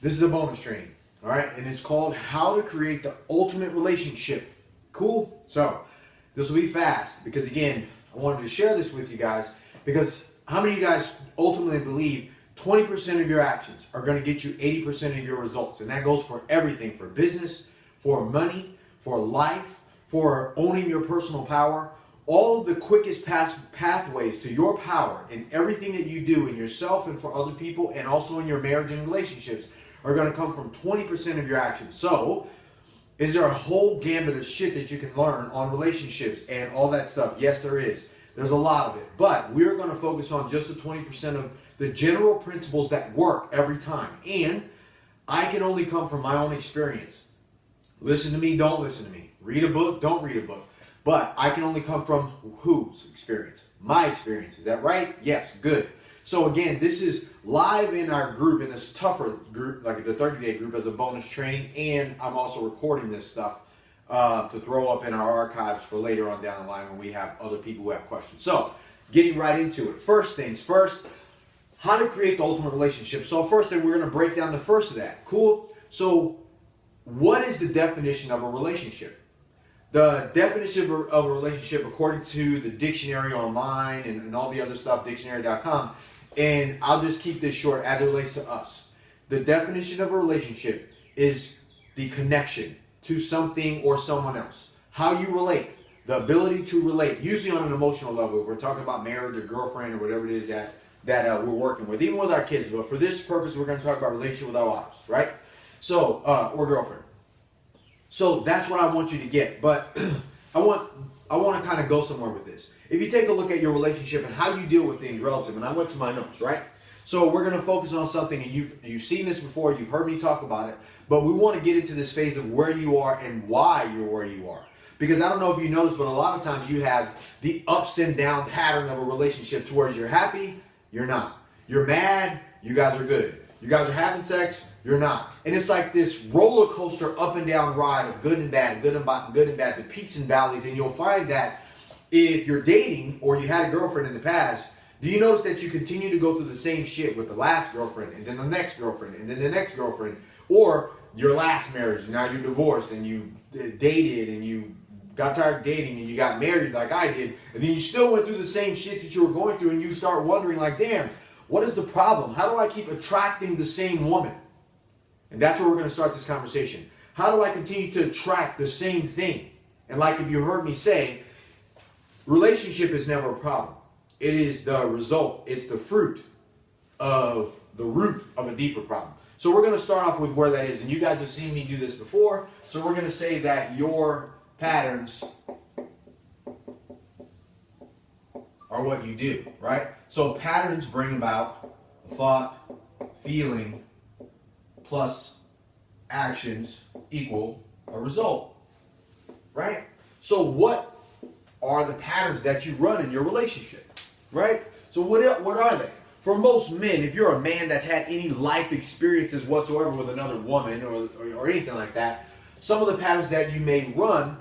This is a bonus training, all right? And it's called How to Create the Ultimate Relationship. Cool? So, this will be fast because, again, I wanted to share this with you guys because how many of you guys ultimately believe 20% of your actions are going to get you 80% of your results? And that goes for everything, for business, for money, for life, for owning your personal power. All of the quickest pathways to your power in everything that you do in yourself and for other people and also in your marriage and relationships are going to come from 20% of your actions. So, is there a whole gambit of shit that you can learn on relationships and all that stuff? Yes, there is. There's a lot of it. But we're going to focus on just the 20% of the general principles that work every time. And I can only come from my own experience. Listen to me, don't listen to me. Read a book, don't read a book. But I can only come from whose experience? My experience. Is that right? Yes, good. So again, this is live in our group, in this tougher group, like the 30-day group as a bonus training. And I'm also recording this stuff to throw up in our archives for later on down the line when we have other people who have questions. So getting right into it. First things first, how to create the ultimate relationship. So first thing, we're going to break down the first of that. Cool? So what is the definition of a relationship? The definition of a relationship, according to the dictionary online and all the other stuff, dictionary.com, and I'll just keep this short as it relates to us. The definition of a relationship is the connection to something or someone else. How you relate, the ability to relate, usually on an emotional level. If we're talking about marriage or girlfriend or whatever it is that we're working with, even with our kids. But for this purpose, we're going to talk about relationship with our wives, right? So, or girlfriend. So that's what I want you to get. But I want to kind of go somewhere with this. If you take a look at your relationship and how you deal with things relative, and I went to my notes, right? So we're going to focus on something, and you've seen this before, you've heard me talk about it, but we want to get into this phase of where you are and why you're where you are. Because I don't know if you noticed, but a lot of times you have the ups and down pattern of a relationship towards you're happy, you're not. You're mad, you guys are good. You guys are having sex, you're not. And it's like this roller coaster up and down ride of good and bad, good and bad, the peaks and valleys. And you'll find that if you're dating or you had a girlfriend in the past, do you notice that you continue to go through the same shit with the last girlfriend and then the next girlfriend and then the next girlfriend, or your last marriage, now you're divorced and you dated and you got tired of dating and you got married like I did, and then you still went through the same shit that you were going through, and you start wondering like, damn, what is the problem? How do I keep attracting the same woman? And that's where we're going to start this conversation. How do I continue to attract the same thing? And like if you heard me say, relationship is never a problem. It is the result. It's the fruit of the root of a deeper problem. So we're going to start off with where that is. And you guys have seen me do this before. So we're going to say that your patterns are what you do, right? So patterns bring about a thought, feeling, plus actions equal a result, right? So what are the patterns that you run in your relationship, right? So what are they? For most men, if you're a man that's had any life experiences whatsoever with another woman or anything like that, some of the patterns that you may run,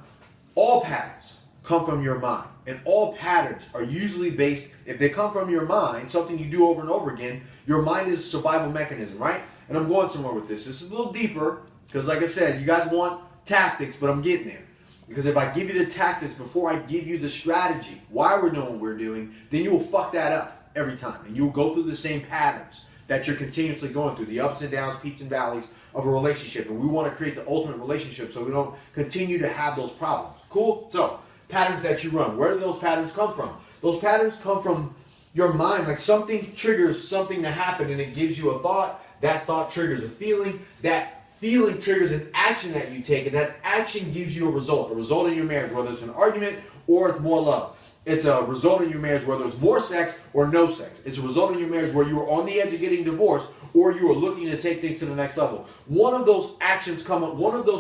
all patterns come from your mind. And all patterns are usually based, if they come from your mind, something you do over and over again, your mind is a survival mechanism, right? And I'm going somewhere with this. This is a little deeper, because like I said, you guys want tactics, but I'm getting there. Because if I give you the tactics before I give you the strategy, why we're doing what we're doing, then you will fuck that up every time. And you will go through the same patterns that you're continuously going through, the ups and downs, peaks and valleys of a relationship. And we want to create the ultimate relationship so we don't continue to have those problems. Cool? So, patterns that you run. Where do those patterns come from? Those patterns come from your mind. Like something triggers something to happen and it gives you a thought. That thought triggers a feeling. That feeling triggers an action that you take, and that action gives you a result in your marriage, whether it's an argument or it's more love. It's a result in your marriage whether it's more sex or no sex. It's a result in your marriage where you are on the edge of getting divorced or you are looking to take things to the next level. One of those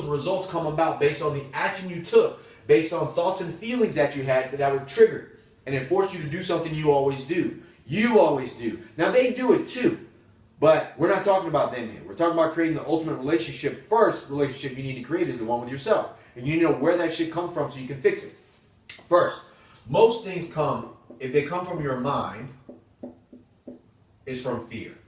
results come about based on the action you took, based on thoughts and feelings that you had that were triggered, and it forced you to do something you always do. You always do. Now they do it too. But we're not talking about them here. We're talking about creating the ultimate relationship. First relationship you need to create is the one with yourself. And you need to know where that shit comes from so you can fix it. First, most things come, if they come from your mind, is from fear.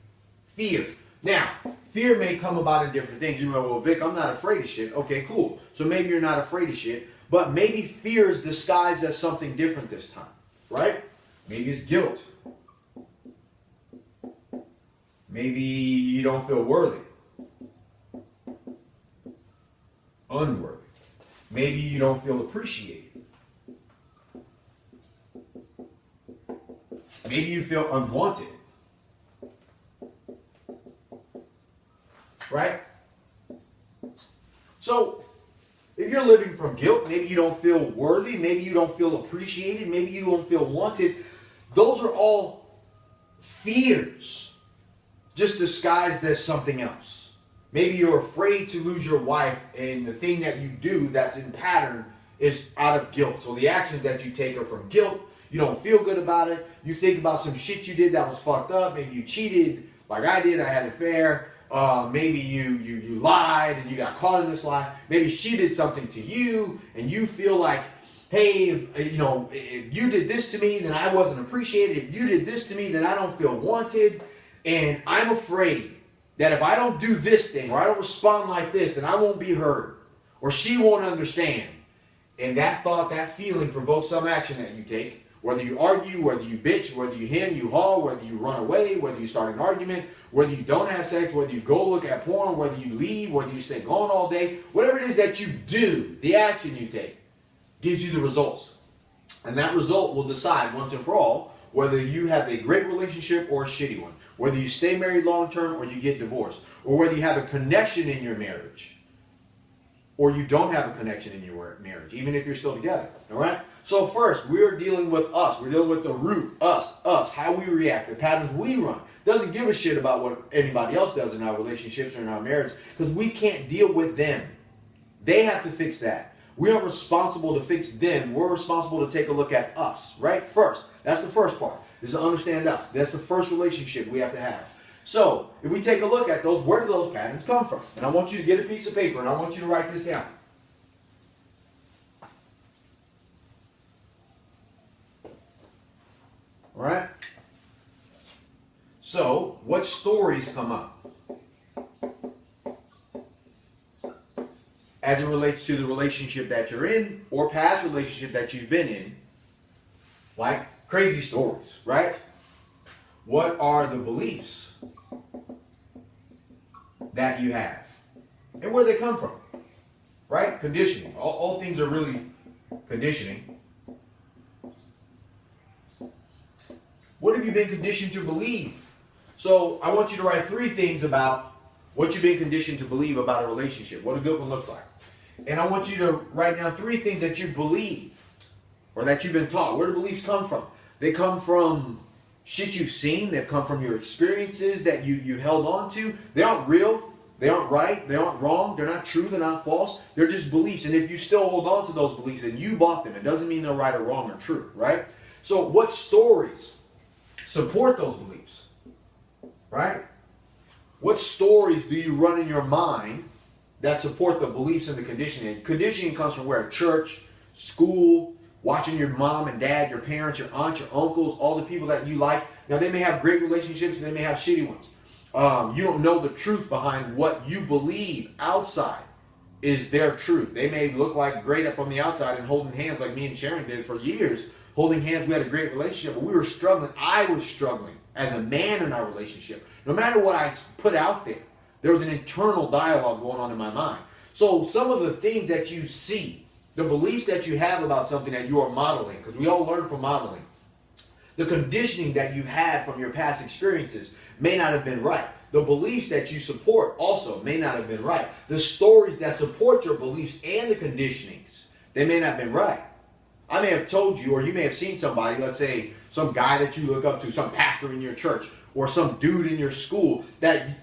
Fear. Now, Fear may come about in different things. You know, well, Vic, I'm not afraid of shit. Okay, cool. So maybe you're not afraid of shit, but maybe fear is disguised as something different this time, right? Maybe it's guilt. Maybe you don't feel worthy. Unworthy. Maybe you don't feel appreciated. Maybe you feel unwanted. Right? So, if you're living from guilt, maybe you don't feel worthy, maybe you don't feel appreciated, maybe you don't feel wanted. Those are all fears, just disguised as something else. Maybe you're afraid to lose your wife, and the thing that you do that's in pattern is out of guilt. So the actions that you take are from guilt. You don't feel good about it. You think about some shit you did that was fucked up. Maybe you cheated like I did. I had an affair. Maybe you lied and you got caught in this lie. Maybe she did something to you and you feel like, hey, if you did this to me, then I wasn't appreciated. If you did this to me, then I don't feel wanted. And I'm afraid that if I don't do this thing or I don't respond like this, then I won't be heard or she won't understand. And that thought, that feeling provokes some action that you take. Whether you argue, whether you bitch, whether you hem, you haul, whether you run away, whether you start an argument, whether you don't have sex, whether you go look at porn, whether you leave, whether you stay gone all day, whatever it is that you do, the action you take gives you the results. And that result will decide once and for all whether you have a great relationship or a shitty one, whether you stay married long term or you get divorced, or whether you have a connection in your marriage or you don't have a connection in your marriage, even if you're still together. All right? So first, we're dealing with us. We're dealing with the root, us, how we react, the patterns we run. Doesn't give a shit about what anybody else does in our relationships or in our marriage, because we can't deal with them. They have to fix that. We aren't responsible to fix them. We're responsible to take a look at us, right? First, that's the first part, is to understand us. That's the first relationship we have to have. So, if we take a look at those, where do those patterns come from? And I want you to get a piece of paper and I want you to write this down. All right? So, what stories come up as it relates to the relationship that you're in or past relationship that you've been in? Like crazy stories, right? What are the beliefs that you have? And where they come from? Right? Conditioning. All things are really conditioning. What have you been conditioned to believe? So I want you to write 3 things about what you've been conditioned to believe about a relationship, what a good one looks like. And I want you to write down 3 things that you believe or that you've been taught. Where do beliefs come from? They come from shit you've seen. They've come from your experiences that you held on to. They aren't real. They aren't right. They aren't wrong. They're not true. They're not false. They're just beliefs. And if you still hold on to those beliefs, then you bought them. It doesn't mean they're right or wrong or true, right? So what stories support those beliefs, right? What stories do you run in your mind that support the beliefs and the conditioning? Conditioning comes from where? Church, school, watching your mom and dad, your parents, your aunts, your uncles, all the people that you like. Now, they may have great relationships and they may have shitty ones. You don't know the truth behind what you believe outside is their truth. They may look like great from the outside and holding hands like me and Sharon did for years. Holding hands, we had a great relationship, but we were struggling. I was struggling as a man in our relationship. No matter what I put out there was an internal dialogue going on in my mind. So some of the things that you see, the beliefs that you have about something that you are modeling, because we all learn from modeling, the conditioning that you had from your past experiences may not have been right. The beliefs that you support also may not have been right. The stories that support your beliefs and the conditionings, they may not have been right. I may have told you, or you may have seen somebody, let's say some guy that you look up to, some pastor in your church, or some dude in your school, that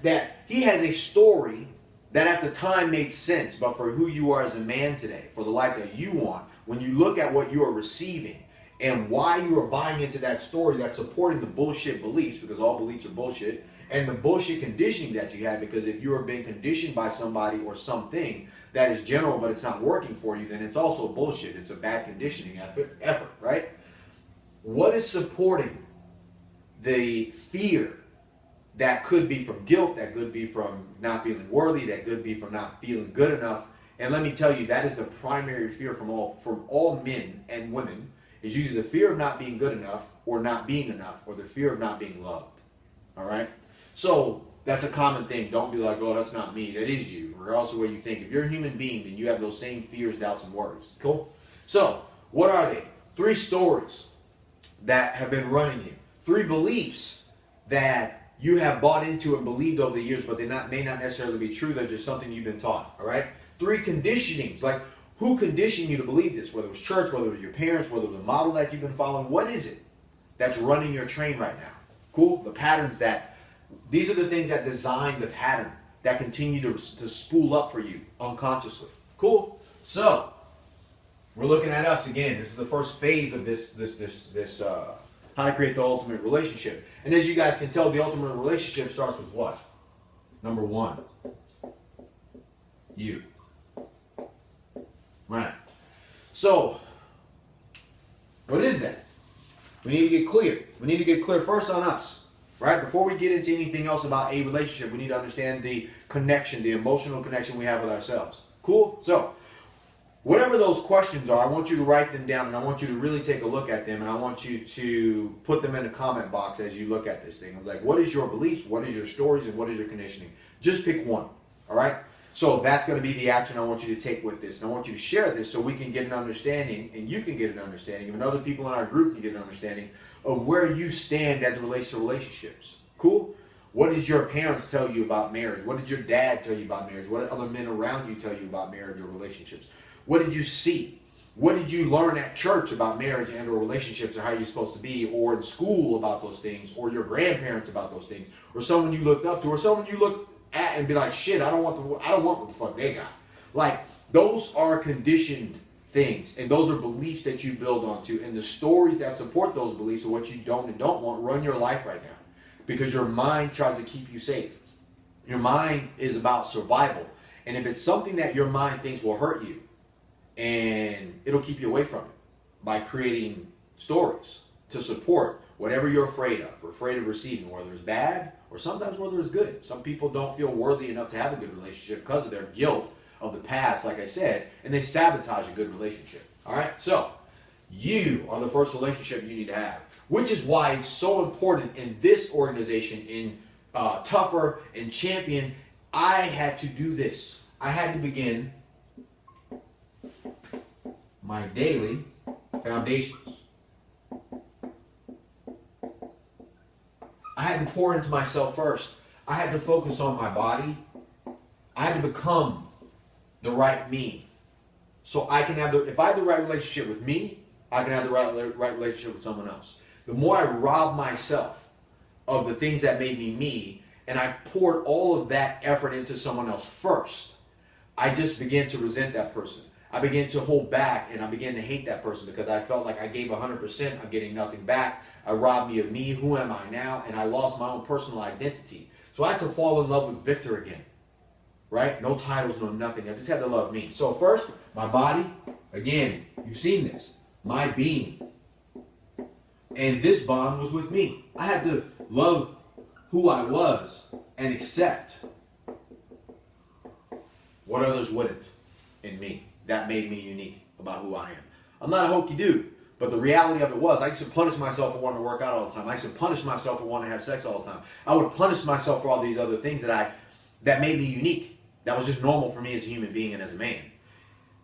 he has a story that at the time made sense, but for who you are as a man today, for the life that you want, when you look at what you are receiving and why you are buying into that story that's supporting the bullshit beliefs, because all beliefs are bullshit, and the bullshit conditioning that you have, because if you are being conditioned by somebody or something that is general but it's not working for you, then it's also bullshit. It's a bad conditioning effort, right? What is supporting the fear that could be from guilt, that could be from not feeling worthy, that could be from not feeling good enough. And let me tell you, that is the primary fear from all men and women, is usually the fear of not being good enough, or not being enough, or the fear of not being loved. All right? So that's a common thing. Don't be like, oh, that's not me. That is you, regardless of what you think. If you're a human being, then you have those same fears, doubts, and worries. Cool? So what are they? 3 stories that have been running you. 3 beliefs that you have bought into and believed over the years, but they may not necessarily be true. They're just something you've been taught. All right? 3 conditionings. Like, who conditioned you to believe this? Whether it was church, whether it was your parents, whether it was a model that you've been following. What is it that's running your train right now? Cool? The patterns these are the things that design the pattern that continue to spool up for you unconsciously. Cool? So, we're looking at us again. This is the first phase of this how to create the ultimate relationship. And as you guys can tell, the ultimate relationship starts with what? Number 1. You. Right. So, what is that? We need to get clear. We need to get clear first on us. Right? Before we get into anything else about a relationship, we need to understand the connection, the emotional connection we have with ourselves. Cool? So, whatever those questions are, I want you to write them down, and I want you to really take a look at them, and I want you to put them in the comment box as you look at this thing. I'm like, what is your beliefs, what is your stories, and what is your conditioning? Just pick one. All right? So that's going to be the action I want you to take with this. And I want you to share this so we can get an understanding, and you can get an understanding, and other people in our group can get an understanding of where you stand as it relates to relationships. Cool? What did your parents tell you about marriage? What did your dad tell you about marriage? What did other men around you tell you about marriage or relationships? What did you see? What did you learn at church about marriage and or relationships, or how you're supposed to be, or in school about those things, or your grandparents about those things, or someone you looked up to, or someone you looked at and be like, shit, I don't want what the fuck they got. Like, those are conditioned things, and those are beliefs that you build onto, and the stories that support those beliefs of what you don't and don't want run your life right now, because your mind tries to keep you safe. Your mind is about survival, and if it's something that your mind thinks will hurt you, and it'll keep you away from it by creating stories to support whatever you're afraid of receiving, whether it's bad or sometimes whether it's good. Some people don't feel worthy enough to have a good relationship because of their guilt of the past, like I said, and they sabotage a good relationship. All right? So, you are the first relationship you need to have, which is why it's so important in this organization, in Tougher and Champion. I had to do this. I had to begin my daily foundations. I had to pour into myself first. I had to focus on my body. I had to become the right me. So I can have if I have the right relationship with me, I can have the right relationship with someone else. The more I rob myself of the things that made me me, and I poured all of that effort into someone else first, I just began to resent that person. I began to hold back, and I began to hate that person because I felt like I gave 100%, I'm getting nothing back. I robbed me of me, who am I now? And I lost my own personal identity. So I had to fall in love with Victor again, right? No titles, no nothing. I just had to love me. So first, my body, again, you've seen this, my being. And this bond was with me. I had to love who I was and accept what others wouldn't in me. That made me unique about who I am. I'm not a hokey dude, but the reality of it was I used to punish myself for wanting to work out all the time. I used to punish myself for wanting to have sex all the time. I would punish myself for all these other things that made me unique. That was just normal for me as a human being and as a man.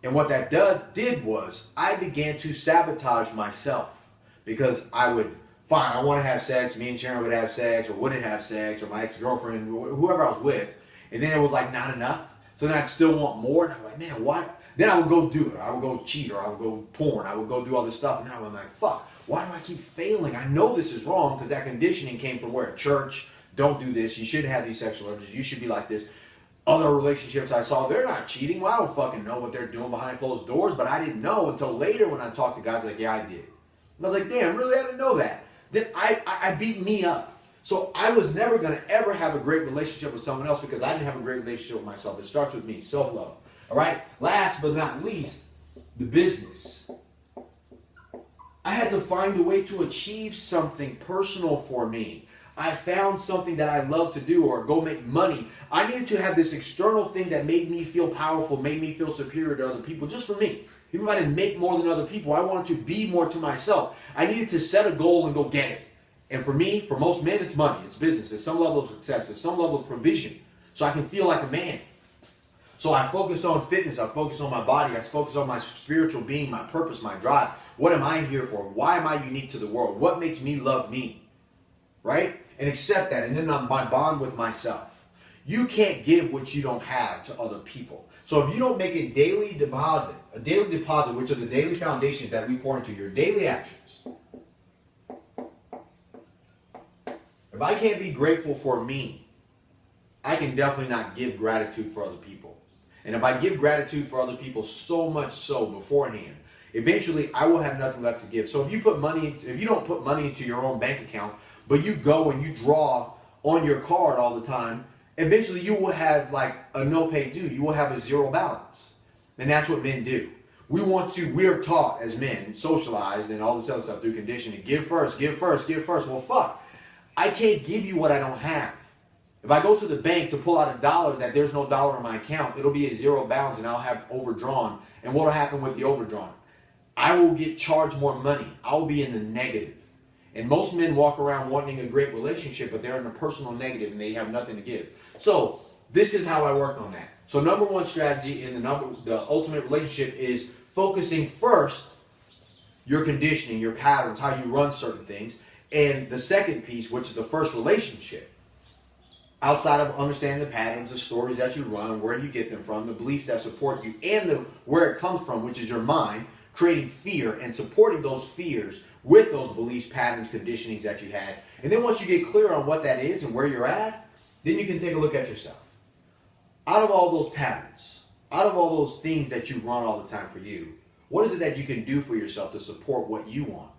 And what that did was I began to sabotage myself because I would, fine, I want to have sex. Me and Sharon would have sex or wouldn't have sex, or my ex-girlfriend, whoever I was with. And then it was like not enough. So then I'd still want more. And I'm like, man, why? Then I would go do it. I would go cheat, or I would go porn. I would go do all this stuff. And now I'm like, fuck, why do I keep failing? I know this is wrong because that conditioning came from where? Church. Don't do this. You shouldn't have these sexual urges. You should be like this. Other relationships I saw, they're not cheating. Well, I don't fucking know what they're doing behind closed doors, but I didn't know until later when I talked to guys like, yeah, I did. And I was like, damn, really? I didn't know that. Then I beat me up. So I was never going to ever have a great relationship with someone else because I didn't have a great relationship with myself. It starts with me, self-love. All right? Last but not least, the business. I had to find a way to achieve something personal for me. I found something that I love to do, or go make money. I needed to have this external thing that made me feel powerful, made me feel superior to other people, just for me. Even if I didn't make more than other people, I wanted to be more to myself. I needed to set a goal and go get it. And for me, for most men, it's money, it's business, it's some level of success, it's some level of provision, so I can feel like a man. So I focused on fitness, I focused on my body, I focused on my spiritual being, my purpose, my drive. What am I here for? Why am I unique to the world? What makes me love me? Right? And accept that. And then my bond with myself. You can't give what you don't have to other people. So if you don't make a daily deposit, which are the daily foundations that we pour into your daily actions. If I can't be grateful for me, I can definitely not give gratitude for other people. And if I give gratitude for other people so much so beforehand, eventually I will have nothing left to give. So if you don't put money into your own bank account, but you go and you draw on your card all the time, eventually you will have like a no pay due. You will have a zero balance. And that's what men do. We are taught as men, socialized and all this other stuff through conditioning, give first, give first, give first. Well, fuck. I can't give you what I don't have. If I go to the bank to pull out $1 that there's no dollar in my account, it'll be a zero balance and I'll have overdrawn. And what will happen with the overdrawn? I will get charged more money. I'll be in the negative. And most men walk around wanting a great relationship, but they're in a personal negative and they have nothing to give. So this is how I work on that. So number one strategy in the ultimate relationship is focusing first your conditioning, your patterns, how you run certain things. And the second piece, which is the first relationship, outside of understanding the patterns, the stories that you run, where you get them from, the beliefs that support you, and where it comes from, which is your mind, creating fear and supporting those fears with those beliefs, patterns, conditionings that you had. And then once you get clear on what that is and where you're at, then you can take a look at yourself. Out of all those patterns, out of all those things that you run all the time for you, what is it that you can do for yourself to support what you want,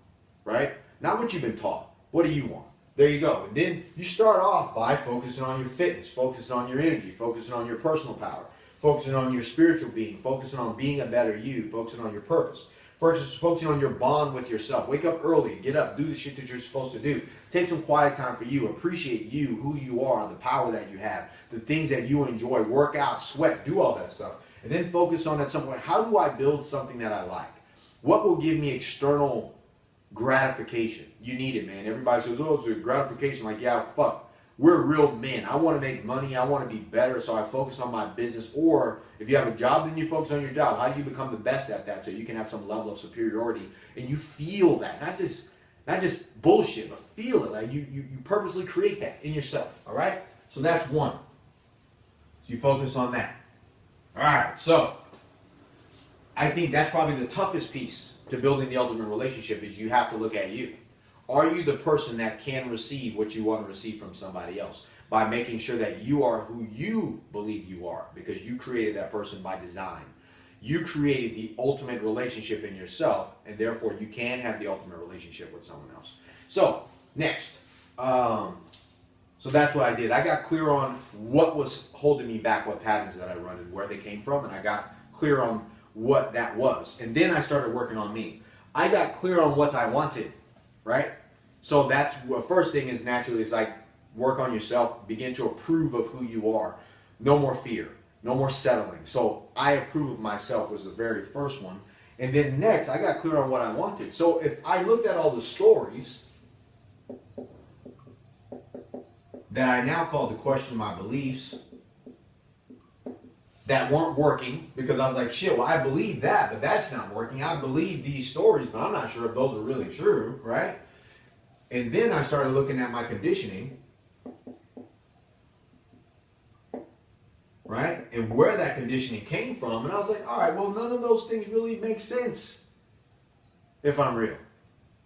right? Not what you've been taught. What do you want? There you go. And then you start off by focusing on your fitness, focusing on your energy, focusing on your personal power, focusing on your spiritual being, focusing on being a better you, focusing on your purpose, focusing on your bond with yourself. Wake up early, get up, do the shit that you're supposed to do. Take some quiet time for you. Appreciate you, who you are, the power that you have, the things that you enjoy. Work out, sweat, do all that stuff. And then focus on at some point, how do I build something that I like? What will give me external gratification? You need it, man. Everybody says, oh, it's a gratification. Like, yeah, fuck. We're real men. I want to make money. I want to be better, so I focus on my business. Or if you have a job, then you focus on your job. How do you become the best at that so you can have some level of superiority and you feel that? Not just bullshit, but feel it. Like you purposely create that in yourself. All right? So that's one. So you focus on that. All right. So I think that's probably the toughest piece to building the ultimate relationship is you have to look at you. Are you the person that can receive what you want to receive from somebody else? By making sure that you are who you believe you are, because you created that person by design. You created the ultimate relationship in yourself, and therefore you can have the ultimate relationship with someone else. So, next. So that's what I did. I got clear on what was holding me back, what patterns that I run and where they came from, and I got clear on what that was. And then I started working on me. I got clear on what I wanted, right? So that's the first thing is naturally is like work on yourself, begin to approve of who you are. No more fear, no more settling. So I approve of myself was the very first one. And then next, I got clear on what I wanted. So if I looked at all the stories that I now call to question my beliefs, that weren't working, because I was like, shit, well, I believe that, but that's not working. I believe these stories, but I'm not sure if those are really true, right? And then I started looking at my conditioning, right? And where that conditioning came from. And I was like, all right, well, none of those things really make sense if I'm real.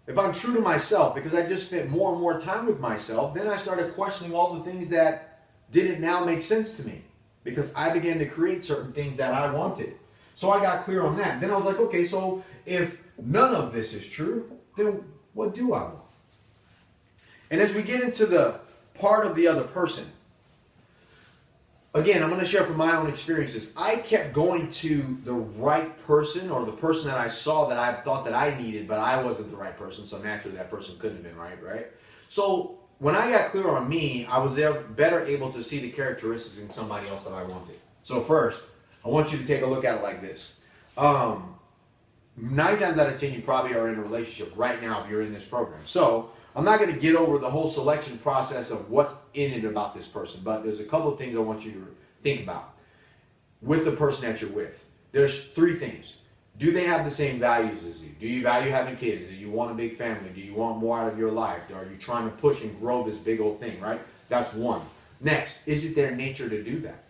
If I'm true to myself, because I just spent more and more time with myself, then I started questioning all the things that didn't now make sense to me. Because I began to create certain things that I wanted. So I got clear on that. Then I was like, okay, so if none of this is true, then what do I want? And as we get into the part of the other person, again, I'm going to share from my own experiences. I kept going to the right person, or the person that I saw that I thought that I needed, but I wasn't the right person, so naturally that person couldn't have been right? So when I got clear on me, I was better able to see the characteristics in somebody else that I wanted. So first, I want you to take a look at it like this. 9 times out of 10, you probably are in a relationship right now if you're in this program. So I'm not going to get over the whole selection process of what's in it about this person, but there's a couple of things I want you to think about with the person that you're with. There's 3 things. Do they have the same values as you? Do you value having kids? Do you want a big family? Do you want more out of your life? Are you trying to push and grow this big old thing, right? That's one. Next, is it their nature to do that?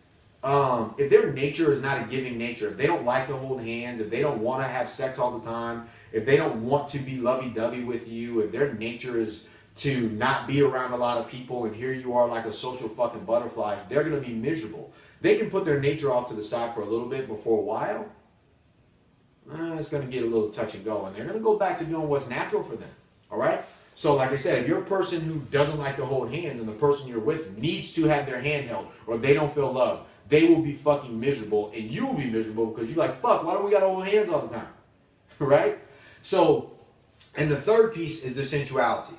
If their nature is not a giving nature, if they don't like to hold hands, if they don't want to have sex all the time, if they don't want to be lovey-dovey with you, if their nature is to not be around a lot of people and here you are like a social fucking butterfly, they're going to be miserable. They can put their nature off to the side for a little bit, but for a while, it's going to get a little touch and go, and they're going to go back to doing what's natural for them, all right? So like I said, if you're a person who doesn't like to hold hands and the person you're with needs to have their hand held or they don't feel loved, they will be fucking miserable, and you will be miserable because you're like, fuck, why do we got to hold hands all the time, right? So, and the third piece is the sensuality.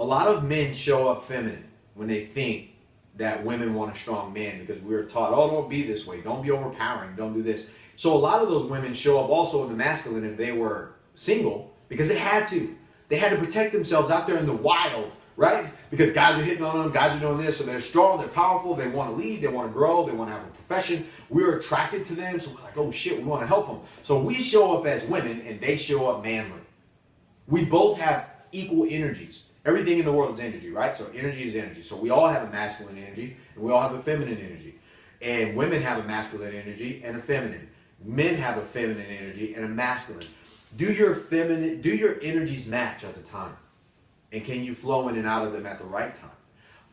A lot of men show up feminine when they think that women want a strong man because we're taught, oh, don't be this way, don't be overpowering, don't do this. So a lot of those women show up also in the masculine if they were single because they had to. They had to protect themselves out there in the wild, right? Because guys are hitting on them, guys are doing this, so they're strong, they're powerful, they want to lead, they want to grow, they want to have a profession. We're attracted to them, so we're like, oh shit, we want to help them. So we show up as women and they show up manly. We both have equal energies. Everything in the world is energy, right? So energy is energy. So we all have a masculine energy and we all have a feminine energy. And women have a masculine energy and a feminine. Men have a feminine energy and a masculine. Do your energies match at the time? And can you flow in and out of them at the right time?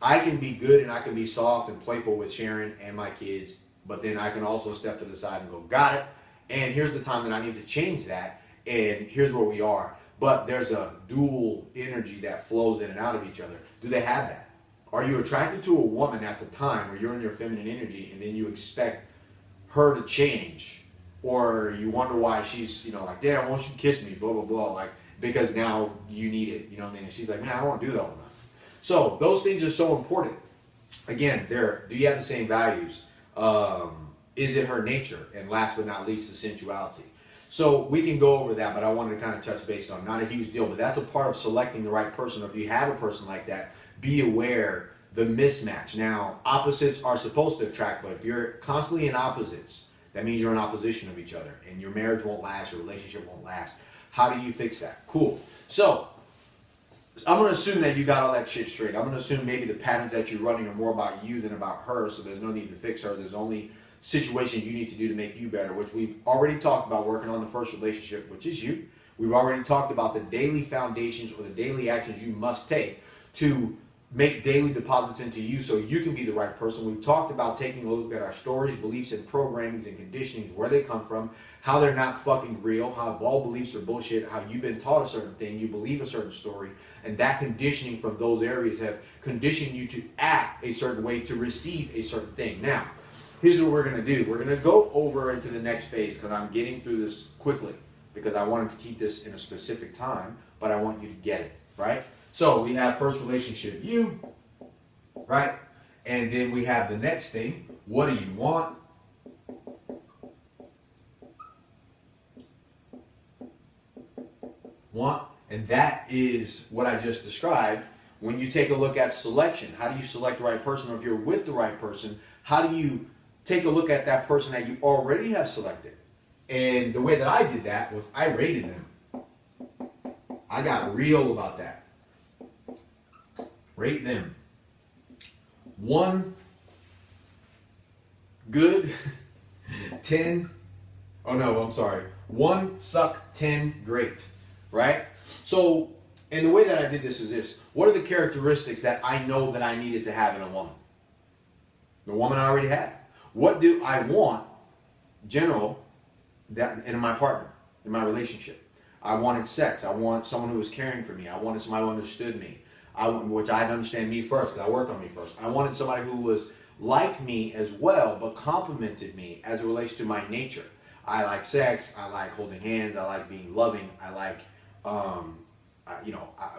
I can be good and I can be soft and playful with Sharon and my kids, but then I can also step to the side and go, got it. And here's the time that I need to change that. And here's where we are. But there's a dual energy that flows in and out of each other. Do they have that? Are you attracted to a woman at the time where you're in your feminine energy and then you expect her to change? Or you wonder why she's, like, damn, won't you kiss me, blah, blah, blah, like, because now you need it, you know what I mean? And she's like, man, I don't want to do that all the time. So those things are so important. Again, do you have the same values? Is it her nature? And last but not least, the sensuality. So we can go over that, but I wanted to kind of touch base on, not a huge deal, but that's a part of selecting the right person. Or if you have a person like that, be aware the mismatch. Now, opposites are supposed to attract, but if you're constantly in opposites, that means you're in opposition of each other, and your marriage won't last, your relationship won't last. How do you fix that? Cool. So, I'm going to assume that you got all that shit straight. I'm going to assume maybe the patterns that you're running are more about you than about her, so there's no need to fix her. There's only situations you need to do to make you better, which we've already talked about working on the first relationship, which is you. We've already talked about the daily foundations or the daily actions you must take to make daily deposits into you so you can be the right person. We've talked about taking a look at our stories, beliefs, and programmings and conditionings, where they come from, how they're not fucking real, how all beliefs are bullshit, how you've been taught a certain thing, you believe a certain story, and that conditioning from those areas have conditioned you to act a certain way to receive a certain thing. Now, here's what we're going to do. We're going to go over into the next phase because I'm getting through this quickly because I wanted to keep this in a specific time, but I want you to get it, right? So we have first relationship, you, right? And then we have the next thing. What do you want? And that is what I just described. When you take a look at selection, how do you select the right person? Or if you're with the right person, how do you take a look at that person that you already have selected? And the way that I did that was I rated them. I got real about that. Rate them. 1 good, 10, oh no, I'm sorry. 1 suck, 10 great, right? So, and the way that I did this is this. What are the characteristics that I know that I needed to have in a woman? The woman I already had. What do I want, general, that in my partner, in my relationship? I wanted sex. I want someone who was caring for me. I wanted somebody who understood me. Which I had to understand me first, because I worked on me first. I wanted somebody who was like me as well, but complimented me as it relates to my nature. I like sex. I like holding hands. I like being loving. I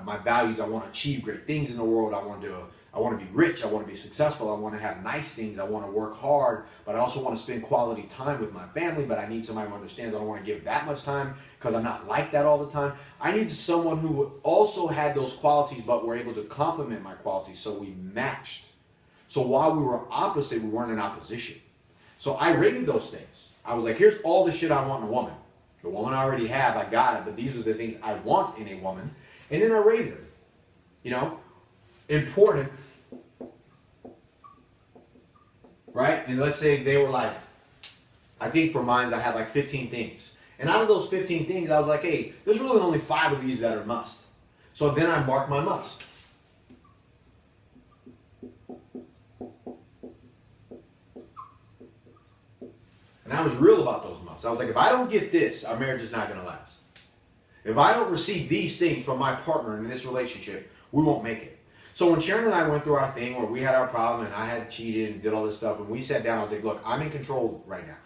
my values. I want to achieve great things in the world. I want to be rich. I want to be successful. I want to have nice things. I want to work hard, but I also want to spend quality time with my family. But I need somebody who understands I don't want to give that much time because I'm not like that all the time. I need someone who also had those qualities, but were able to complement my qualities, so we matched. So while we were opposite, we weren't in opposition. So I rated those things. I was like, here's all the shit I want in a woman. The woman I already have, I got it, but these are the things I want in a woman. And then I rated her. Important, right? And let's say they were like, I think for mine, I had like 15 things. And out of those 15 things, I was like, hey, there's really only 5 of these that are must. So then I marked my must. And I was real about those musts. I was like, if I don't get this, our marriage is not going to last. If I don't receive these things from my partner in this relationship, we won't make it. So when Sharon and I went through our thing where we had our problem and I had cheated and did all this stuff, and we sat down, I was like, look, I'm in control right now.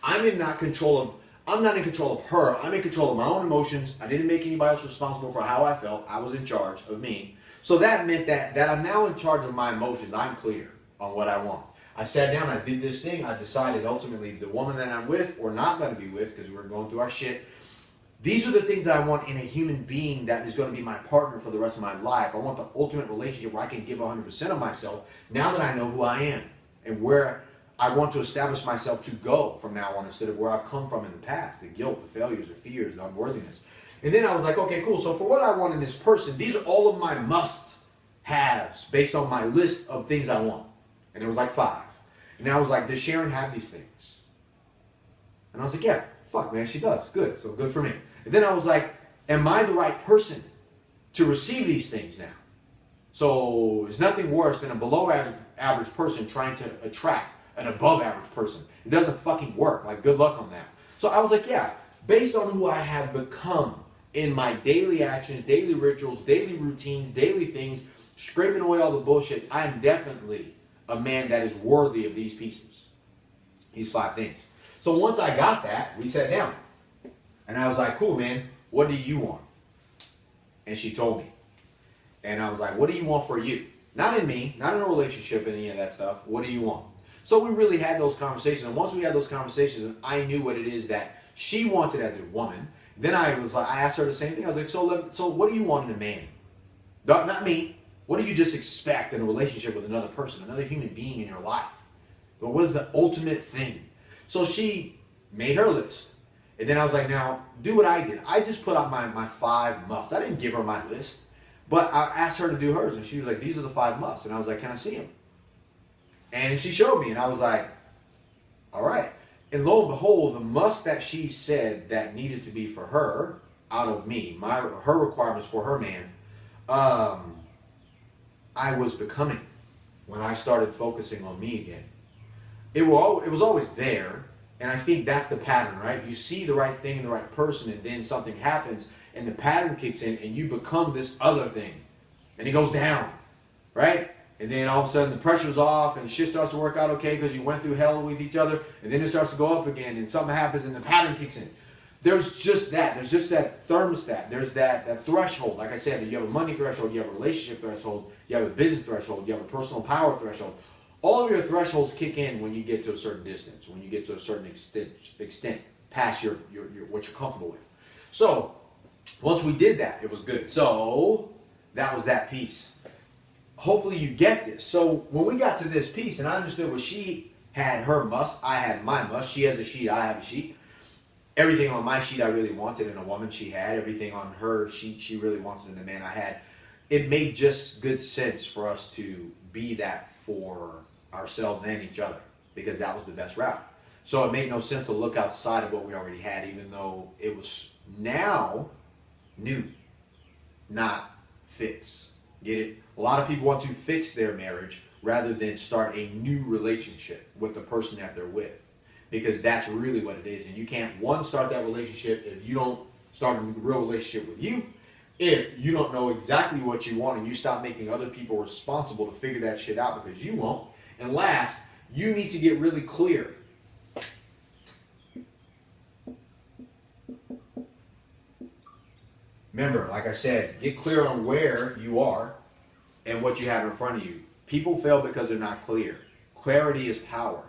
I'm not in control of her. I'm in control of my own emotions. I didn't make anybody else responsible for how I felt. I was in charge of me. So that meant that I'm now in charge of my emotions. I'm clear on what I want. I sat down, I did this thing, I decided ultimately the woman that I'm with or not going to be with, because we're going through our shit, these are the things that I want in a human being that is going to be my partner for the rest of my life. I want the ultimate relationship where I can give 100% of myself now that I know who I am and where I want to establish myself to go from now on instead of where I've come from in the past, the guilt, the failures, the fears, the unworthiness. And then I was like, okay, cool. So for what I want in this person, these are all of my must-haves based on my list of things I want. And it was like 5. And I was like, does Sharon have these things? And I was like, yeah, fuck, man, she does. Good. So good for me. And then I was like, am I the right person to receive these things now? So it's nothing worse than a below average person trying to attract an above average person. It doesn't fucking work. Like, good luck on that. So I was like, yeah, based on who I have become in my daily actions, daily rituals, daily routines, daily things, scraping away all the bullshit, I am definitely a man that is worthy of these pieces, these 5 things. So once I got that, we sat down. And I was like, cool, man, what do you want? And she told me. And I was like, what do you want for you? Not in me, not in a relationship, any of that stuff. What do you want? So we really had those conversations. And once we had those conversations, and I knew what it is that she wanted as a woman, then I asked her the same thing. I was like, so what do you want in a man? Not me. What do you just expect in a relationship with another person, another human being in your life? But what is the ultimate thing? So she made her list. And then I was like, now, do what I did. I just put out my 5 musts. I didn't give her my list. But I asked her to do hers. And she was like, these are the 5 musts. And I was like, can I see them? And she showed me. And I was like, all right. And lo and behold, the must that she said that needed to be for her, out of me, her requirements for her man, I was becoming when I started focusing on me again. It was always there, and I think that's the pattern, right? You see the right thing in the right person, and then something happens, and the pattern kicks in, and you become this other thing, and it goes down, right? And then all of a sudden the pressure's off, and shit starts to work out okay because you went through hell with each other, and then it starts to go up again, and something happens, and the pattern kicks in. There's just that. There's just that thermostat. There's that threshold. Like I said, you have a money threshold, you have a relationship threshold, you have a business threshold, you have a personal power threshold. All of your thresholds kick in when you get to a certain distance, when you get to a certain extent past your what you're comfortable with. So once we did that, it was good. So that was that piece. Hopefully you get this. So when we got to this piece, and I understood what she had her must, I had my must. She has a sheet, I have a sheet. Everything on my sheet I really wanted in a woman she had. Everything on her sheet she really wanted in a man I had. It made just good sense for us to be that for ourselves and each other, because that was the best route. So it made no sense to look outside of what we already had, even though it was now new, not fix. Get it? A lot of people want to fix their marriage rather than start a new relationship with the person that they're with, because that's really what it is. And you can't, one, start that relationship if you don't start a real relationship with you. If you don't know exactly what you want and you stop making other people responsible to figure that shit out because you won't. And last, you need to get really clear. Remember, like I said, get clear on where you are and what you have in front of you. People fail because they're not clear. Clarity is power.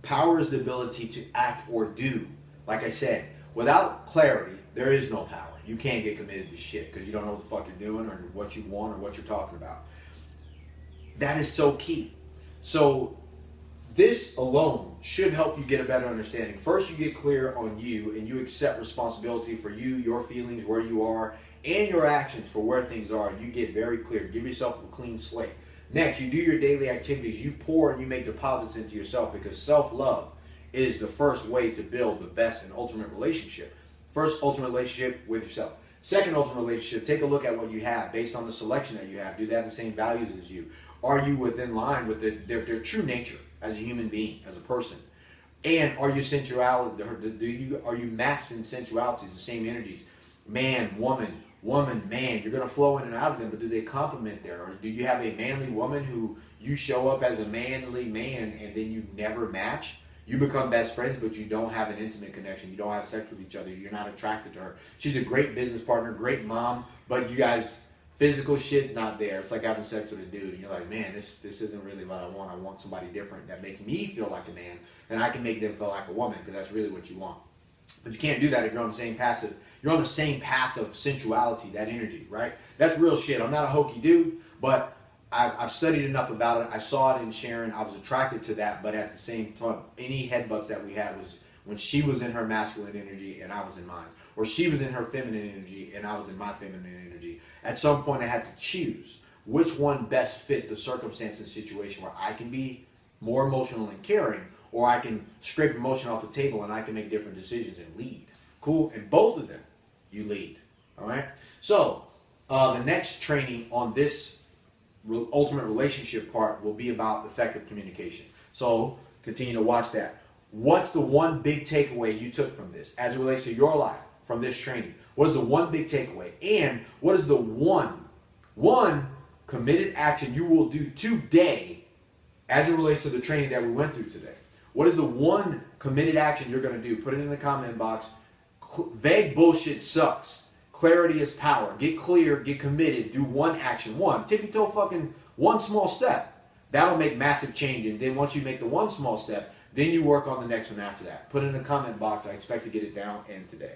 Power is the ability to act or do. Like I said, without clarity, there is no power. You can't get committed to shit because you don't know what the fuck you're doing or what you want or what you're talking about. That is so key. So this alone should help you get a better understanding. First, you get clear on you and you accept responsibility for you, your feelings, where you are, and your actions for where things are. You get very clear. Give yourself a clean slate. Next, you do your daily activities. You pour and you make deposits into yourself because self-love is the first way to build the best and ultimate relationship. First, ultimate relationship with yourself. Second, ultimate relationship, take a look at what you have based on the selection that you have. Do they have the same values as you? Are you within line with their true nature as a human being, as a person? And are you sensuality? Are you matched in sensuality, the same energies? Man, woman, man. You're going to flow in and out of them, but do they complement there? Or do you have a manly woman who you show up as a manly man and then you never match? You become best friends, but you don't have an intimate connection. You don't have sex with each other. You're not attracted to her. She's a great business partner, great mom, but you guys, physical shit, not there. It's like having sex with a dude. And you're like, man, this isn't really what I want. I want somebody different that makes me feel like a man, and I can make them feel like a woman, because that's really what you want. But you can't do that if you're on the same path. You're on the same path of sensuality, that energy, right? That's real shit. I'm not a hokey dude, but I've studied enough about it. I saw it in Sharon. I was attracted to that, but at the same time, any headbutts that we had was when she was in her masculine energy and I was in mine. Or she was in her feminine energy and I was in my feminine energy. At some point, I had to choose which one best fit the circumstance and situation where I can be more emotional and caring, or I can scrape emotion off the table and I can make different decisions and lead. Cool? And both of them, you lead. All right? So, the next training on this ultimate relationship part will be about effective communication. So, continue to watch that. What's the one big takeaway you took from this as it relates to your life from this training? What is the one big takeaway? And what is the one committed action you will do today as it relates to the training that we went through today? What is the one committed action you're going to do? Put it in the comment box. Vague bullshit sucks. Clarity is power. Get clear, get committed, do one action. Tippy-toe fucking one small step. That'll make massive change. And then once you make the one small step, then you work on the next one after that. Put it in the comment box. I expect to get it down and today.